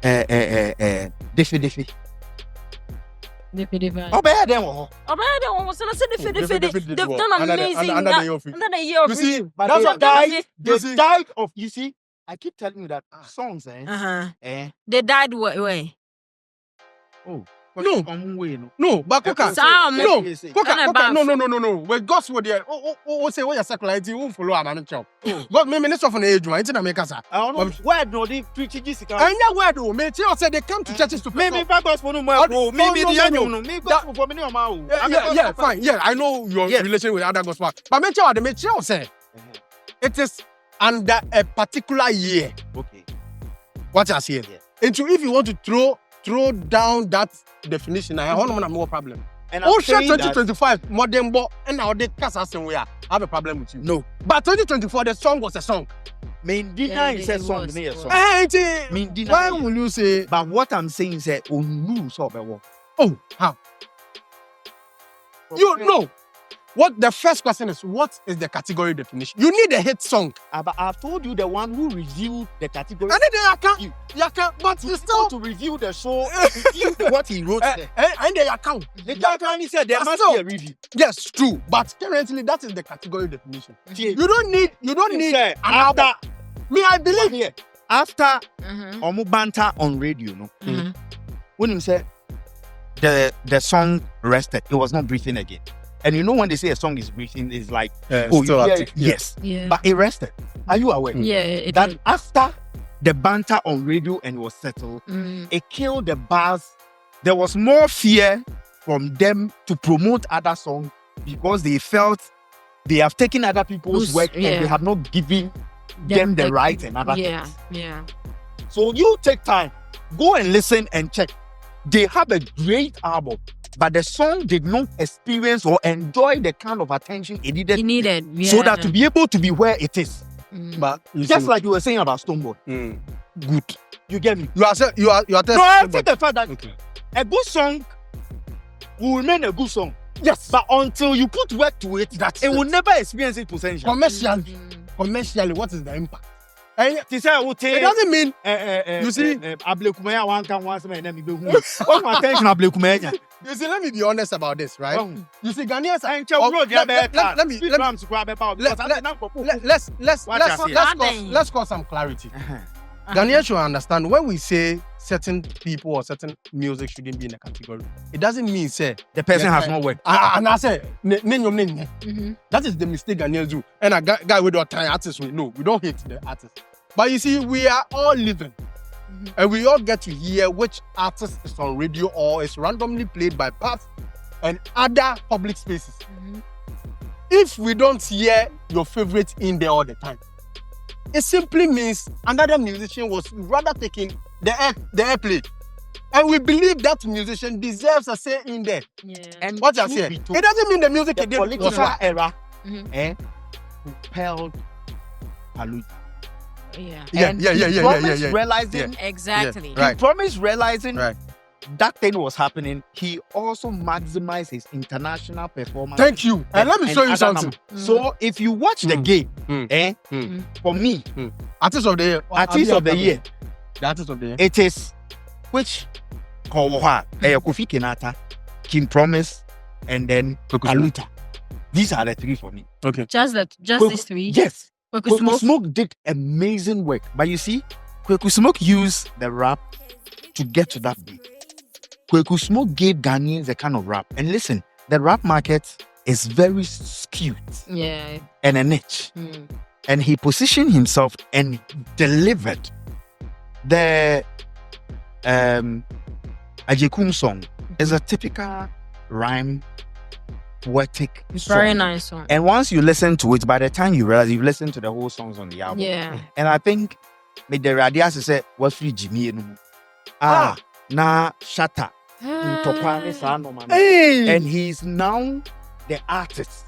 Defi. They've done amazing. Under the year of you see, but they died of. You see, I keep telling you that songs. They died way. Oh. No, but Coca. No. When God's word there, say what your secularity won't follow an chow. God may minister from the age, right? In America, where do they preach this? I know where do me tell say they come to churches to pray. Maybe gospel no more. Maybe yeah, fine. Yeah, I know your relation with other gospel. But me tell say it is under a particular year. Okay. What I say. Into if you want to throw down that definition, I have no problem. And I'm 2025 modern boy and now they cast us and we have a problem with you. No. But 2024 the song was a song. Mindina is a song. Why will you say? But what I'm saying is that lose of a war. Oh, how? You know. What the first question is, what is the category definition? You need a hit song. But I've told you the one who reviewed the category. And then I can't, but you still to review the show, what he wrote there. And then I can't. The guy he said there must be a review. Yes, true. But currently that is the category definition. You don't need an album. Me, I believe here. After Omubanta on radio, no? When you said the song rested, it was not breathing again. And you know when they say a song is breathing, it's like, still active. Yes. Yeah. But it rested. Are you aware? Yeah. That after the banter on radio and was settled, it killed the buzz. There was more fear from them to promote other songs because they felt they have taken other people's work and they have not given them the right and other things. Yeah. So you take time, go and listen and check. They have a great album, but the song did not experience or enjoy the kind of attention it needed. So that to be able to be where it is. But just like you were saying about Stoneboy. Good. You get me? You are telling. No, I think the fact that a good song will remain a good song. Yes. But until you put work to it, it will never experience its potential. Commercially, what is the impact? It doesn't mean you see. You see, let me be honest about this, right? You see, Ghanaians. Let's cause some clarity. Ghanaians should understand when we say certain people or certain music shouldn't be in a category, it doesn't mean say the person has not worked. And I say that is the mistake Ghanaians do. And a guy with our time artists, we don't hate the artists. But you see, we are all living. And we all get to hear which artist is on radio or is randomly played by pubs and other public spaces. If we don't hear your favorite in there all the time, it simply means another musician was rather taking the airplay. And we believe that musician deserves a say in there. And what I say, it doesn't mean the music the political era propelled Paluta. Realizing exactly. He promised realizing that thing was happening. He also maximized his international performance. Thank you. And let me show you something. So if you watch the game, for me, Artist of the Year. The Artist of the Year. It is which Kofi Kinata, King Promise, and then Paluta. These are the three for me. Okay. Just these three? Yes. Kweku Smoke did amazing work. But you see, Kweku Smoke used the rap to get to that beat. Kweku Smoke gave Ghanaians a kind of rap. And listen, the rap market is very skewed. Yeah. And a niche. And he positioned himself and delivered. The Ajekum song is a typical rhyme, poetic song. Very nice song. And once you listen to it, by the time you realize you've listened to the whole songs on the album. Yeah. And I think with the radias said, what's free Jimmy? Na Shatta. And he's now the artist.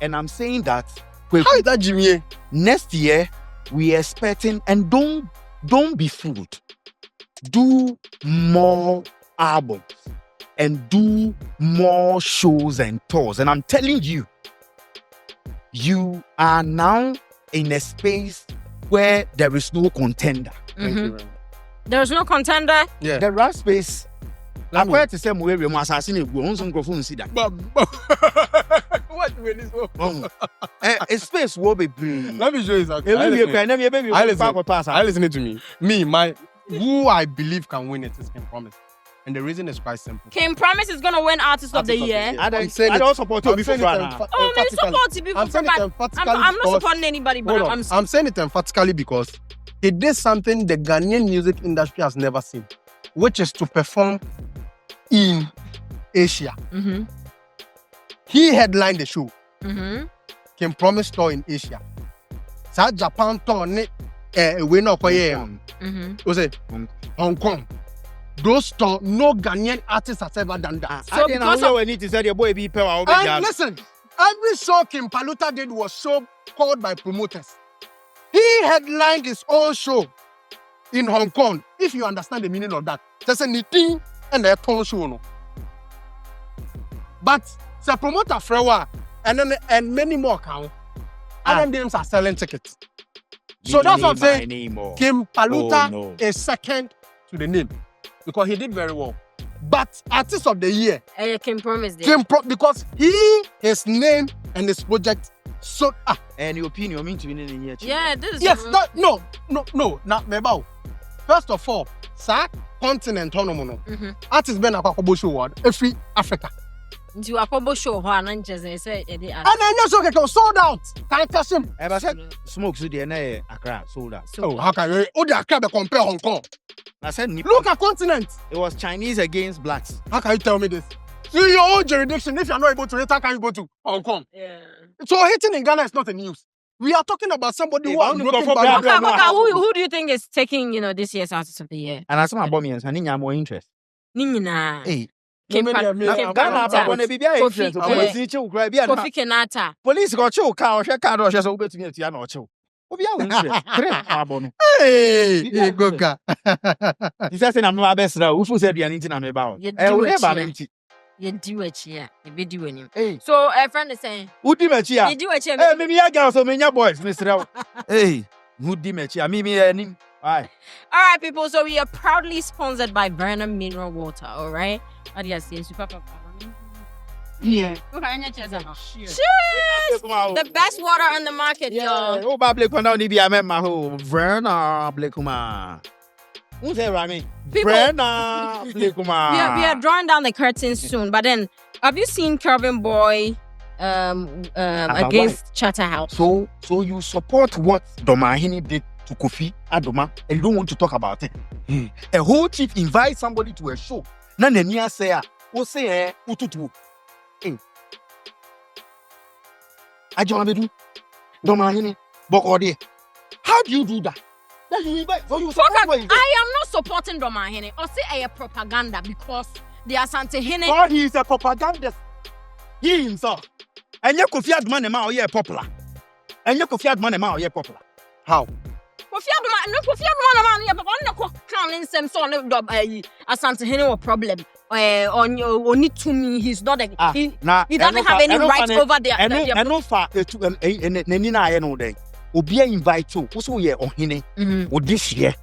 And I'm saying that how is that Jimmy? Next year we are expecting, and don't be fooled. Do more albums and do more shows and tours. And I'm telling you, you are now in a space where there is no contender. There is no contender? Yeah. The rap space. I'm going to say, I'm assassin. What this? A space will be. Let me show you something. I listen to me. Who I believe can win it is King Promise. And the reason is quite simple. King Promise is going to win Artist of the Year. I don't support you before. I'm not supporting anybody, but I'm saying it emphatically because he did something the Ghanaian music industry has never seen, which is to perform in Asia. He headlined the show. King Promise tour in Asia. Sa Japan tour ne we no koye. Hong Kong. Those tour, no Ghanaian artist has ever done that. So because of need to say the boy be power. And listen, every show King Paluta did was so called by promoters. He headlined his own show in Hong Kong. If you understand the meaning of that, there's a thing and a tone show. No. But the promoter Frewa and many more count. Other names are selling tickets. So that's what I'm saying. King Paluta is second to the name because he did very well. But Artist of the Year, King Promise did. Because his name and his project. So and your opinion mean to be in the yeah, this is no. Not mebao. First of all, sa continent artist been a show world every Africa. You are probably show her and just say And I know so get sold out. Can I test him? I said smoke so the Accra sold out. Oh, how can you? Oh, they are compare Hong Kong. I said Look at continent. it was Chinese against blacks. How can you tell me this? See your own jurisdiction. If you are not able to hit, how can you go to Hong Kong? Yeah. So hitting in Ghana is not a news. We are talking about somebody who Hey, has but broken for barriers. black- Who do you think is taking, this year's Artist of the Year? And I said my bomb I need more interest. Nina. Hey, Kim Ghana, Ghana, when they be interest. Kofi Kenata. Police got chill car or share car or just open to me to no chill. Obi a interest. Hey, Goga. He said I'm my best now. Who said the anything I'm about? You Eh, do we it, never yeah. empty. You do it here. You be doing it. Hey, So a friend is saying, who di me chia? you do it here. Eh, maybe I girls so many boys, Mr. Hey, who di me chia? Me any. Aye. All right, people. So we are proudly sponsored by Vernon Mineral Water. All right. Yeah. Cheers! The best water on the market, y'all. Oh, Babli Kono ni bi amema ho. Verna Blekuma. Who say Rami? People- Verna Blekuma. We are drawing down the curtains soon. But then, have you seen Kelvin Boy against Chatterhouse? So you support what Dormaa Hene did to Kofi Adoma and you don't want to talk about it. A whole chief invites somebody to a show. Na nenia say who say ututu. Ajonabedu Dormaa Hene Bokode. How do you do that? Then you invite so you support what he did. I am not supporting Dormaa Hene or say a propaganda because the Asante Hene. God, he is a propagandist. He himself. And you Kofi Adoma ne ma oye popular. And you Kofi Adoma ne ma oye popular. How? Kofi Adoma man, yeah, but on the counting some sort of Asante Hene or problem. Only to me, he's not a he doesn't have any right over there. And no fa nina I know then. Obi invite you. Who ye Ohene? O this year.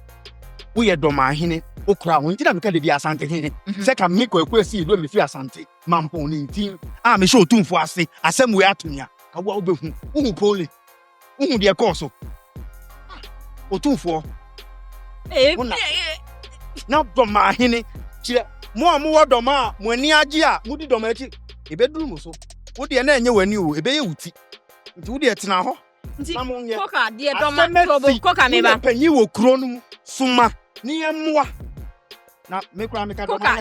We are Dormaa Hene. O crown. We didn't make the Asante Hene. Second, make a question. Do me free Asante. Mampo ni team. Ah, me show tune for us. Asem we are to ya. I will be who poli. Who dear course. O tune for. Now Dormaa Hene. More Dormaa. When ni ajia. Mudi Dormaa. E bedroom so. Mudi ene enye wani o. E be ye uti. Nti wudi etina ho. Coca, dear Dormaa, Coca, meba. Penny will cronum, summa, near moi. Now, make Coca,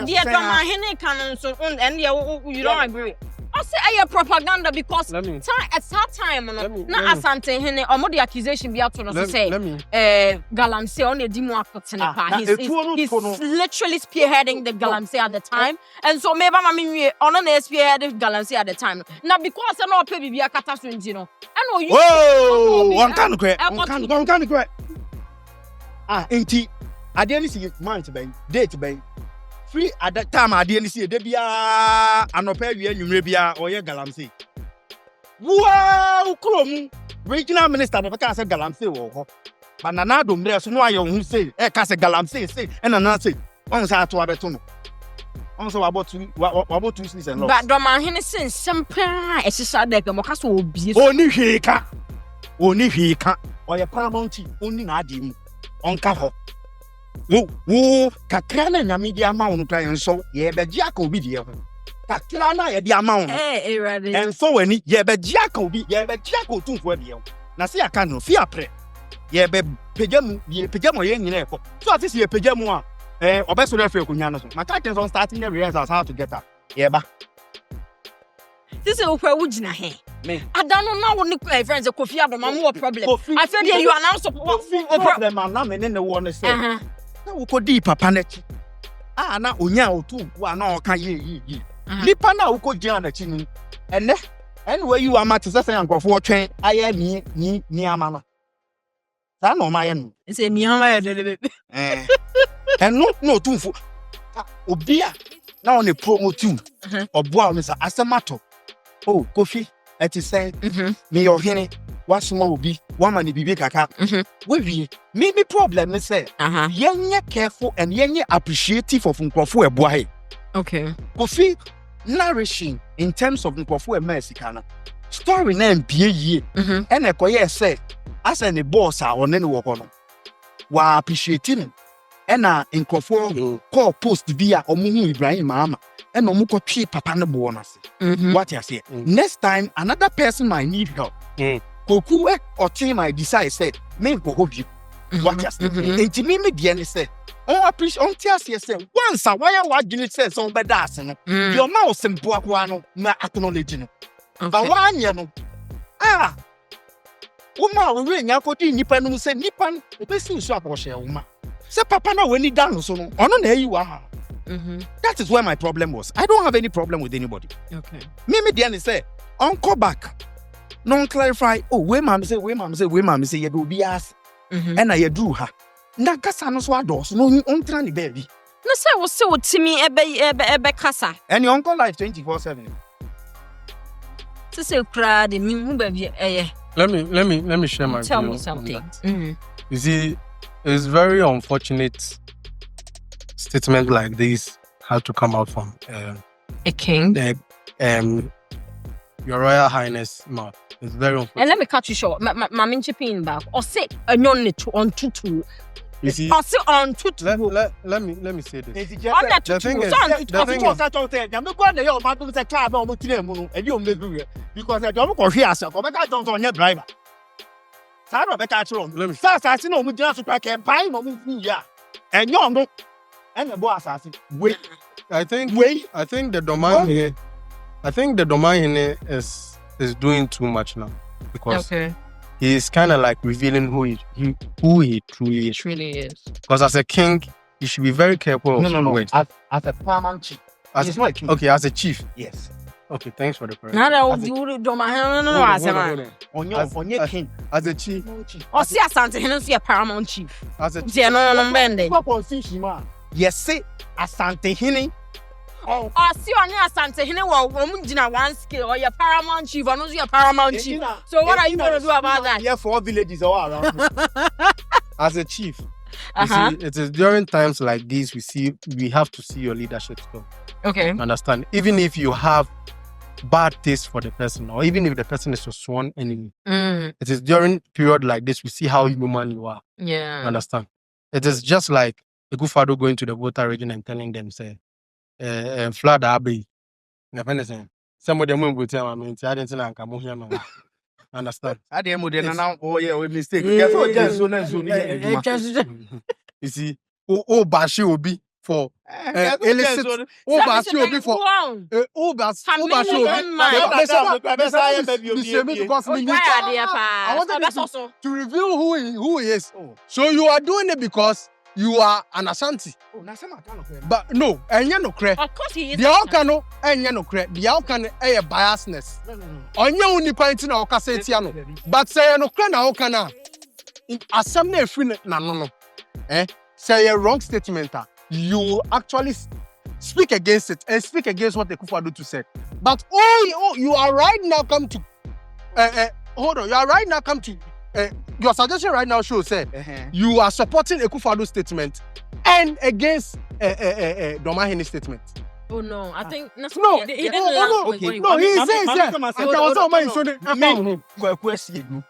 dear Dormaa Hene canon, so and you don't agree. I'll say I propaganda because time at that time, not Asante Hene or more the accusation be out to us say, Galamsey on the demo he's literally spearheading the Galamsey at the time, and so maybe I mean on an spearheaded Galamsey at the time. Now because I know people be a catastrophe, you know. I know you. Whoa, one can't quit. Ah, ain't he? I didn't see month bang, date bang. Free at that time, I didn't see a debia and no pay you rebia or your Galamsey. Wow, Chrome, regional minister of Casa Galamsey or but Nanado, there's no one who say, Casa Galamsey, say, and another say, on Saturday to Abetono. Also about two seasons and but Dormaa Hene since some prayer, it's a sad that the Mocaso will be only he can't, or your paramount only Nadim on Caho. Woo, Kakrana na media amount and so ye be Jaco be dear. Kakrana ye the amount. And so when ye be Jaco be ye be Jaco too for you. Na see I can't fear pre. Ye be pejam ye pejamo ye in airport. So at this ye pejamo or best of the Kunyana. My titans on starting the reasons how to get up. Yeah, ba. This is where would you here? I don't know when the friends of Kofi Adoma more problem. I feel you are now supposed problem and in the one say. Now we could deep papanet. Ah, now unya otu wa na oka ye. Nipa na uko jana chini. Ene anyway you are matter say ankofo twen aye ni amana. Sa no ma ye no. Say ni ama ye And no tunfo. Obia na on the promote oboa on say asemato. Oh, Kofi, it is saying, me your Hene, what small be, one man be big kaka. We maybe problem is say, yen careful and yen appreciative of Nkrofu Ebuahe. Okay. Kofi nourishing in terms of Nkrofu Mexicana. Story name be ye, and a koye say, as any boss are on any work on. Wa appreciating and Nkrofu call post via Omu Ibrahim Mama. and no muko tree papa no bonus. What you say? Next time another person might need help. Koku or team I decide said, me go help you. What you say? And me the say, oh appreciate on tears say once a why you say some bad ass no. Your mouse and boakwano na acknowledge no. But one year no. Uma we nya kodi nipa no say nipa no obesi nso aboshe uma. Say papa na when he down so no ono na yi wa ha. That is where my problem was. I don't have any problem with anybody. Okay. Me the say uncle back. Non clarify. Oh, we mama say you do be ass. And I do her. Na kasa no so ados no on try baby. No say we say Timi ebe kasa. And your uncle life 24/7. To say cry the me baby Let me share my Tell view me on something. that. You see, it's very unfortunate statement like this had to come out from A king. Your Royal Highness mouth. It's very unfortunate. And let me cut you short. My min chipping back. Or say on tutu. You see, Or say on tutu. let me say this. On that The thing tutu. is- So on the tutu. thing is- I'm not going to your mother say car about because I don't go here so come back on your driver. Sa no be catch wrong. Let me- Sa assassin no mu jina so pa ke pai mo mu fu ya. Enyo no. And the boy assassin. Wait. I think the What? Dormaa Hene is doing too much now because Okay. he's kind of like revealing who he truly is. It really is. Because as a king, you should be very careful. No. Wait. As a paramount chief. As He's not a king. Okay, as a chief. Yes. Okay, thanks for the correction. Now that As a- would do my hand. No, Hold on, I hold on, say hold man. on. On your king. As a chief, Or see Asante Hene see a paramount chief. as a See no bende. What position man? Yes, say Asante Hene. Oh, Or see on your Asante Hene woman jina one skill or your paramount chief or no see a paramount chief. So what are you going to do about that? Yeah, 4 villages all around. as a chief, you Uh-huh. see, it is during times like these we have to see your leadership skill. Okay. Understand? Even if you have bad taste for the person, or even if the person is your sworn enemy, it is during period like this we see how human you are. Yeah. Understand? It is just like a good father going to the voter region and telling them, say, flood abbey. Some of them will tell I mean, I didn't come here. Understand? At the end of the day, now, oh yeah, we mistake. Guess what? Just so nice. You see, Bashi will be for illicit. Bashi will be for Bashi will be because we need I wanted to reveal who he is. So you are doing it because you are an Ashanti. But no, and you no credit. Of course he is. The outcome and you no credit. The outcome a biasness. On your only point in our cassette, but say no credit outcome. As some name free no. Say a wrong statement. You actually speak against it and speak against what the Kufa do said. But you are right now come to hold on. You are right now come to your suggestion right now shows you are supporting a Kufa statement and against Dormaa Hene statement. Oh no, I think No, he didn't okay. No, he says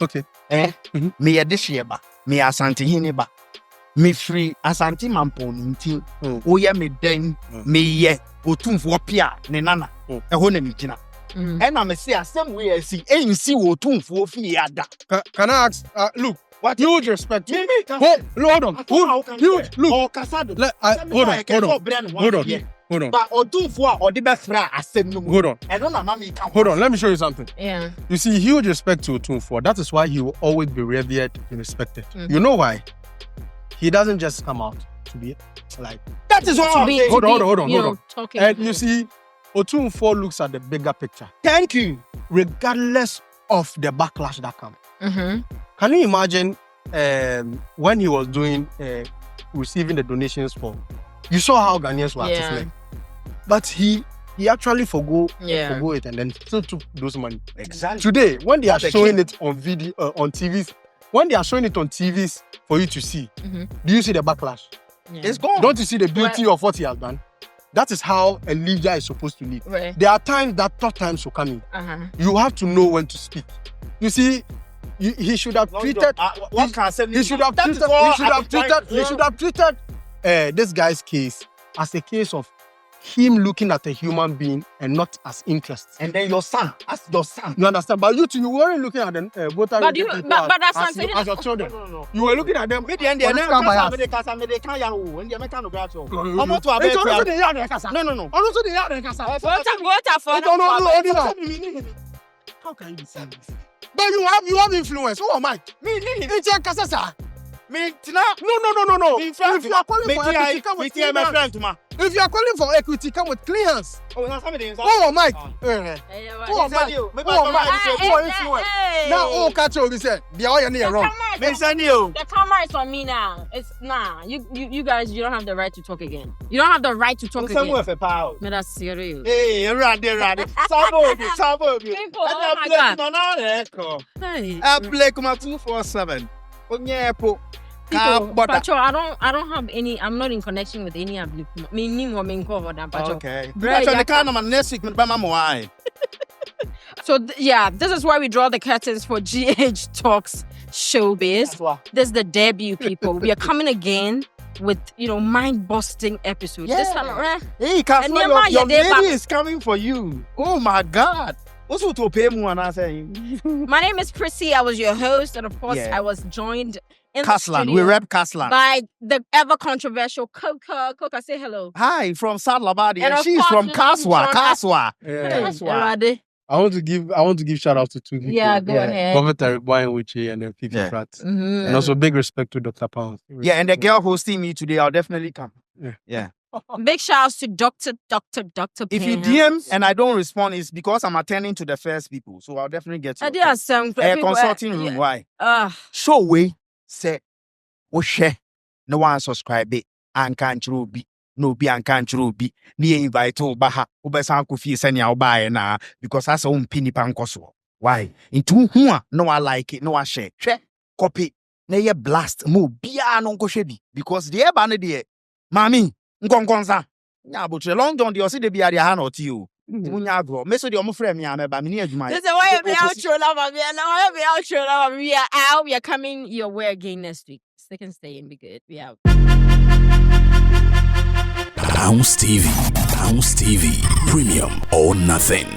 okay. Me a this year ba. Me Asante Hene ba. Me free Asante Mampon nti. Oya me den me ye otumfo pia ne nana. Eho na me gina. And I'm say asem we see ensi otumfo fi ada. Can I ask? Look, What? Huge respect. Me. Hold on. Huge. Look. Oh, Kasado. Hold on. But otumfo or the best friend asem no. Hold on. And no mama can. Hold on. Let me show you something. Yeah. You see, huge respect to Otumfuo. That is why he will always be revered and respected. You know why? He doesn't just come out to be like. That is what I'm saying. Hold on. Talking. And you see, Otumfuo looks at the bigger picture, Thank you. regardless of the backlash that comes. Mm-hmm. Can you imagine when he was doing receiving the donations for? You saw how Ghanaians were Yeah. but he actually forgo it and then still took those money. Exactly. Today, when they are That's the showing key. it on video on TVs, when they are showing it on TVs for you to see, do you see the backlash? It's gone. Don't you see the beauty of what he has done? That is how a leader is supposed to lead. Right. There are times that tough times will come in. Uh-huh. You have to know when to speak. You see, he should have treated. What can I say? He should have treated. He should have treated this guy's case as a case of him looking at a human being and not as interest. And then your son, as your son. You understand? But you weren't looking at them voter But you, people but that's as your children. You were looking at them. Me the end there. No. No. Also the yard and casa. How can you be saying this? But you have influence. Who am I? Me. It's your casa, sir. Me, No. If you are calling for equity, come with clean hands. If you are calling for equity, come with clean hands. Who am I? Who am I? Now, catch you. Say, the oil near wrong. The camera is on me now. It's you guys. You don't have the right to talk again. You don't have the right to talk again. Me that's serious. Hey, ready. Sabo. People, oh my God. Hey. I play 247. People, Pacho, I don't have any. I'm not in connection with any of you. Okay. Next week, So this is why we draw the curtains for GH Talks Showbiz. This is the debut, people. We are coming again with mind-busting episodes. Yeah. This time, hey, Kaswa, your lady is coming for you. Oh my God. Also to pay more and I say. My name is Prissy. I was your host, and of course, I was joined in the Kaslan. studio We rep Kaslan by the ever controversial Coca. Coca, say hello. Hi, from South Labadi, and of she's course, from Kaswa. Yeah. I want to give shout out to two people. Yeah, go ahead. Prophet Eric Boyenwichi and then Fifi Pratt. Mm-hmm. And also big respect to Dr. Pound. Yeah, and the girl hosting me today, I'll definitely come. Yeah. Big shouts to Dr. If you DM and I don't respond, it's because I'm attending to the first people. So I'll definitely get you. There are some consulting room. Why? Show way say share no one subscribe and can't be no be and can't be ni invite to baha ubesan ko fie senia obae na because as on pini pankoso. Why? Into who no I like it, no I share. Copy na ye blast mo bia no ko hwe bi because the eba no de mami nkonkonsa nya botre long john the o se de bia de ha na oti o munya agro me so de o mo frɛ me ameba me ni adwuma this is why we outro love me and now we outro love we are out. We are coming your way again next week. Stick and stay and be good. We out. House TV. Premium or nothing.